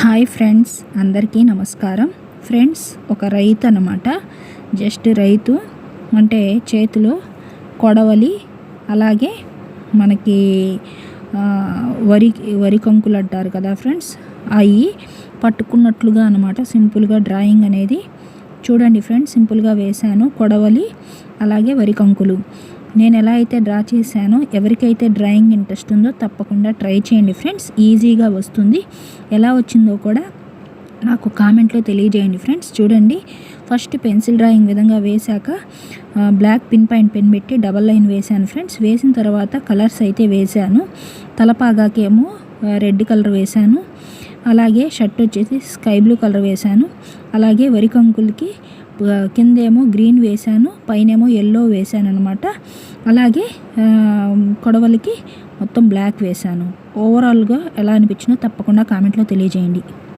Hi friends, అందరికీ నమస్కారం. Friends, ఒక రైతు అన్నమాట. జస్ట్ రైతు అంటే చేతిలో కొడవలి, అలాగే మనకి వరి కంకులు అంటారు కదా ఫ్రెండ్స్, అవి పట్టుకున్నట్లుగా అన్నమాట. సింపుల్గా డ్రాయింగ్ అనేది చూడండి ఫ్రెండ్స్, సింపుల్గా వేశాను. కొడవలి అలాగే వరి కంకులు నేను ఎలా అయితే డ్రా చేశానో, ఎవరికైతే డ్రాయింగ్ ఇంట్రెస్ట్ ఉందో తప్పకుండా ట్రై చేయండి ఫ్రెండ్స్. ఈజీగా వస్తుంది. ఎలా వచ్చిందో కూడా నాకు కామెంట్లో తెలియజేయండి ఫ్రెండ్స్. చూడండి, ఫస్ట్ పెన్సిల్ డ్రాయింగ్ విధంగా వేశాక బ్లాక్ పిన్ పాయింట్ పెన్ పెట్టి డబల్ లైన్ వేశాను ఫ్రెండ్స్. వేసిన తర్వాత కలర్స్ అయితే వేశాను. తలపాగాకేమో రెడ్ కలర్ వేశాను, అలాగే షర్ట్ వచ్చేసి స్కై బ్లూ కలర్ వేశాను, అలాగే వరి కంకులకి కిందేమో గ్రీన్ వేశాను, పైనేమో ఎల్లో వేశాను అనమాట. అలాగే కొడవలికి మొత్తం బ్లాక్ వేశాను. ఓవరాల్గా ఎలా అనిపించినో తప్పకుండా కామెంట్లో తెలియజేయండి.